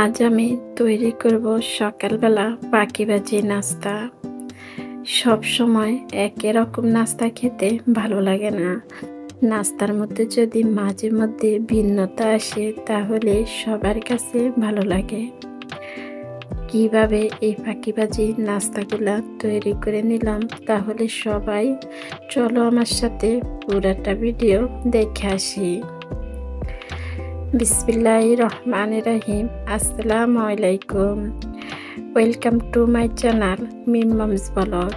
আজ আমি তৈরি করব সকালবেলা পাখিবাজি নাস্তা। সব সময় একই রকম নাস্তা খেতে ভালো লাগে না। নাস্তার মধ্যে যদি মাঝে মধ্যে ভিন্নতা আসে তাহলে সবার কাছে ভালো লাগে। কিভাবে এই পাখিবাজি নাস্তাগুলা তৈরি করে নিলাম তাহলে সবাই চলো আমার সাথে পুরাটা ভিডিও দেখে আসি। বিসমিল্লাহির রহমানির রহিম। আসসালামু আলাইকুম। Welcome to my channel Mim mom's blog.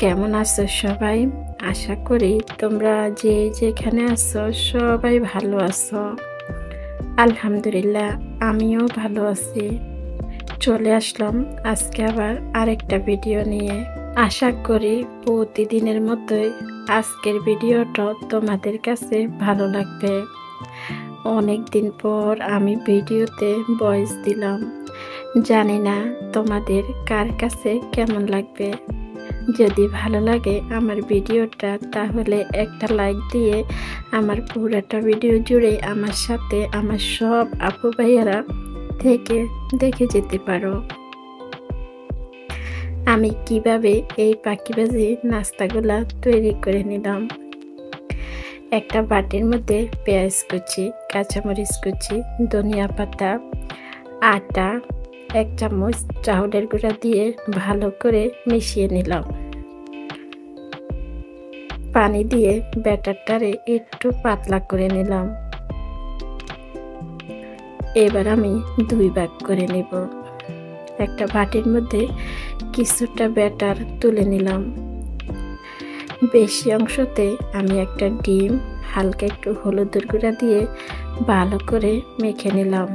কেমন আছো সবাই? আশা করি তোমরা যে যেখানে আছো সবাই ভালো আছো। আলহামদুলিল্লাহ আমিও ভালো আছি। চলে আসলাম আজকে আবার আরেকটা ভিডিও নিয়ে। আশা করি প্রতিদিনের মতোই আজকের ভিডিওটা তোমাদের কাছে ভালো লাগবে। অনেক দিন পর আমি ভিডিওতে ভয়েস দিলাম, জানি না তোমাদের কার কাছে কেমন লাগবে। যদি ভালো লাগে আমার ভিডিওটা তাহলে একটা লাইক দিয়ে আমার পুরোটা ভিডিও জুড়ে আমার সাথে আমার সব আপু ভাইয়ারা থেকে দেখে যেতে পারো আমি কিভাবে এই পাখিবাজি নাস্তাগুলা তৈরি করে নিলাম। একটা বাটির মধ্যে পেঁয়াজ কুচি, কাঁচামরিচ কুচি, ধনিয়া পাতা, আটা, 1 চামচ চাউলের গুঁড়া দিয়ে ভালো করে মিশিয়ে নিলাম। পানি দিয়ে ব্যাটারটারে একটু পাতলা করে নিলাম। এবার আমি 2 ভাগ করে নেব। একটা বাটির মধ্যে কিছুটা ব্যাটার তুলে নিলাম। বেশি অংশতে আমি একটা ডিম হালকা একটু হলুদের গুঁড়া দিয়ে ভালো করে মেখে নিলাম।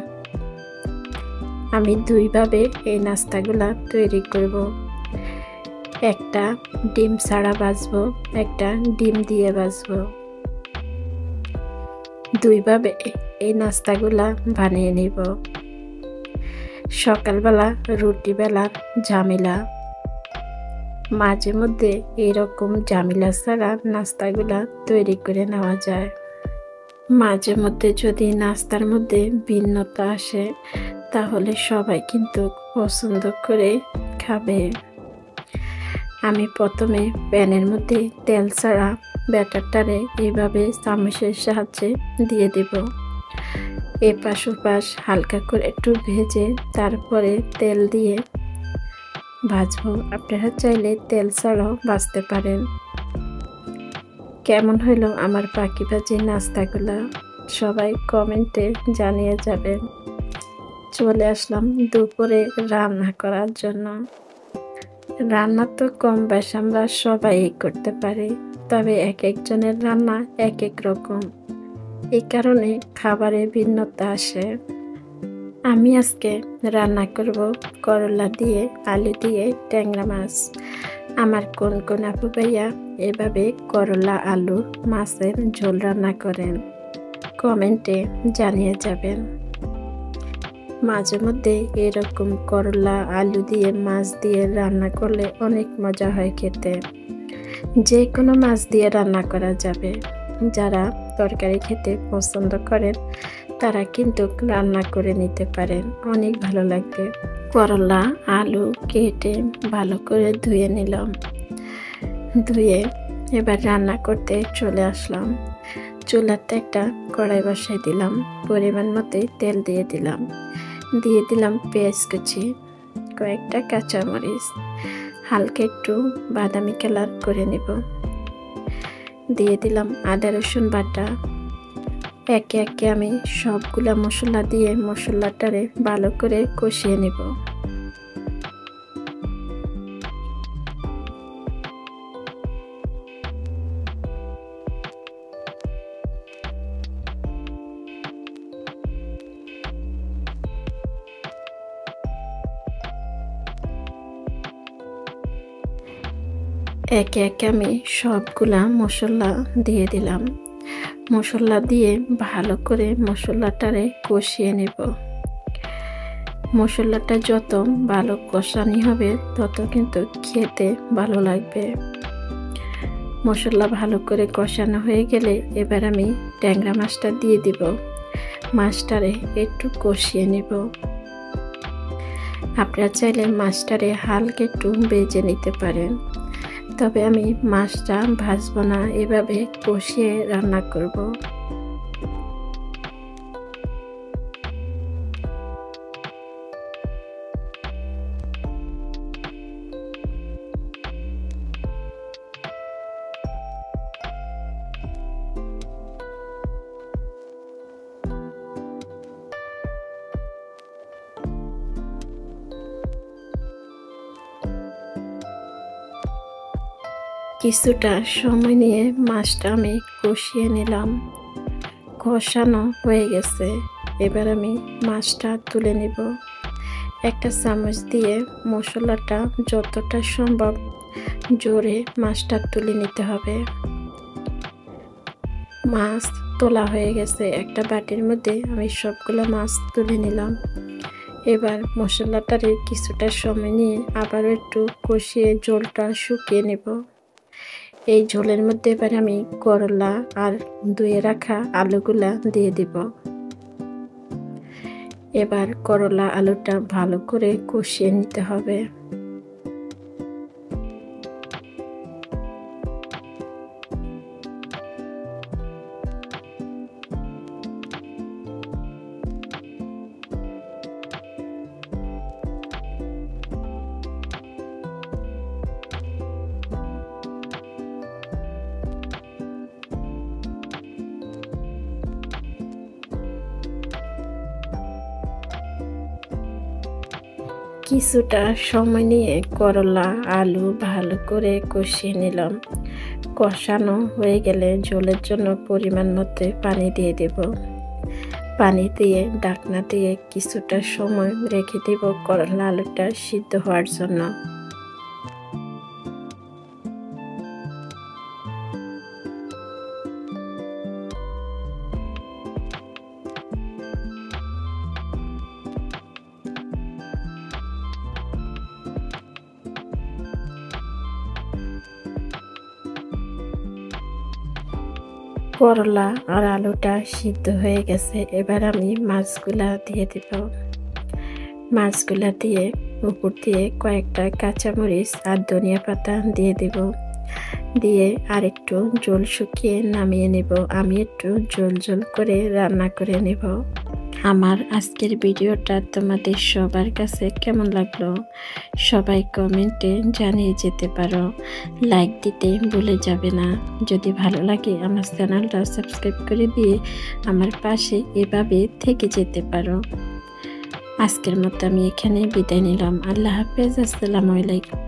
আমি 2 ভাবে এই নাস্তাগুলা তৈরি করব। একটা ডিম ছাড়া ভাজবো, একটা ডিম দিয়ে ভাজবো। 2 ভাবে এই নাস্তাগুলা বানিয়ে নিব। সকালবেলা রুটি বেলার ঝামেলা, মাঝে মধ্যে এরকম ঝামেলা ছাড়া নাস্তাগুলা তৈরি করে নেওয়া যায়। মাঝে মধ্যে যদি নাস্তার মধ্যে ভিন্নতা আসে তাহলে সবাই কিন্তু পছন্দ করে খাবে। আমি প্রথমে প্যানের মধ্যে তেল ছাড়া ব্যাটারটারে এইভাবে চামচের সাহায্যে দিয়ে দেব। এপাশ ওপাশ হালকা করে একটু ভেজে তারপরে তেল দিয়ে ভাজবো। আপনারা চাইলে তেল ছাড়াও ভাজতে পারেন। কেমন হলো আমার পাখিবাজি নাস্তাগুলা সবাই কমেন্টে জানিয়ে যাবেন। চলে আসলাম দুপুরে রান্না করার জন্য। রান্না তো কম বেশ আমরা সবাই করতে পারি, তবে এক একজনের রান্না এক এক রকম, এই কারণে খাবারে ভিন্নতা আসে। আমি আজকে রান্না করব করলা দিয়ে, আলু দিয়ে ট্যাংরা মাছ। আমার কোন কোন আপু ভাইয়া এভাবে করলা আলু মাছের ঝোল রান্না করেন কমেন্টে জানিয়ে যাবেন। মাঝে মধ্যে এরকম করলা আলু দিয়ে মাছ দিয়ে রান্না করলে অনেক মজা হয় খেতে। যে কোনো মাছ দিয়ে রান্না করা যাবে। যারা তরকারি খেতে পছন্দ করেন তারা কিন্তু রান্না করে নিতে পারেন, অনেক ভালো লাগবে। করলা আলু কেটে ভালো করে ধুয়ে নিলাম। ধুয়ে এবার রান্না করতে চলে আসলাম। চুলাতে একটা কড়াই বসাই দিলাম। পরিমাণ মতো তেল দিয়ে দিলাম। দিয়ে দিলাম পেঁয়াজ কুচি, কয়েকটা কাঁচামরিচ, হালকা একটু বাদামি কালার করে নেব। দিয়ে দিলাম আদা রসুন বাটা। একে একে আমি সবগুলা মশলা দিয়ে মশলাটারে ভালো করে কষিয়ে নেব। একে একে আমি সবগুলা মশলা দিয়ে দিলাম। মশলা দিয়ে ভালো করে মশলাটারে কষিয়ে নেব। মশলাটা যত ভালো কষানি হবে তত কিন্তু খেতে ভালো লাগবে। মশলা ভালো করে কষানো হয়ে গেলে এবার আমি ট্যাংরা মাছটা দিয়ে দিব। মাছটারে একটু কষিয়ে নেব। আপনারা চাইলে মাছটারে হালকা একটু ভেজে নিতে পারেন, তবে আমি মাছটা ভাজবো না, এভাবে কষিয়ে রান্না করব। কিছুটা সময় নিয়ে মাছটা আমি কষিয়ে নিলাম। কষানো হয়ে গেছে, এবার আমি মাছটা তুলে নিব। একটা চামচ দিয়ে মশলাটা যতটা সম্ভব জোরে মাছটা তুলে নিতে হবে। মাছ তোলা হয়ে গেছে, একটা বাটির মধ্যে আমি সবগুলো মাছ তুলে নিলাম। এবার মশলাটারে কিছুটা সময় নিয়ে আবারও একটু কষিয়ে ঝোলটা শুকিয়ে নেব। এই ঝোলের মধ্যে এবার আমি করলা আর ধুয়ে রাখা আলুগুলা দিয়ে দিব। এবার করলা আলুটা ভালো করে কষিয়ে নিতে হবে। কিছুটা সময় নিয়ে করলা আলু ভালো করে কষিয়ে নিলাম। কষানো হয়ে গেলে ঝোলের জন্য পরিমাণ মতো পানি দিয়ে দেব। পানি দিয়ে ঢাকনা দিয়ে কিছুটা সময় রেখে দেব করলা আলুটা সিদ্ধ হওয়ার জন্য। করলা আর আলুটা সিদ্ধ হয়ে গেছে, এবার আমি মাছগুলা দিয়ে দেব। মাছগুলা দিয়ে উপর দিয়ে কয়েকটা কাঁচামরিচ আর ধনিয়া পাতা দিয়ে দেব। দিয়ে আর একটু ঝোল শুকিয়ে নামিয়ে নেব। আমি একটু ঝোল ঝোল করে রান্না করে নেব। আমার আজকের ভিডিওটা তোমাদের সবার কাছে কেমন লাগলো সবাই কমেন্টে জানিয়ে যেতে পারো। লাইক দিতে ভুলে যাবে না। যদি ভালো লাগে আমার চ্যানেলটা সাবস্ক্রাইব করে দিয়ে আমার পাশে এভাবে থেকে যেতে পারো। আজকের মতো আমি এখানে বিদায় নিলাম। আল্লাহ হাফেজ। আসসালামু আলাইকুম।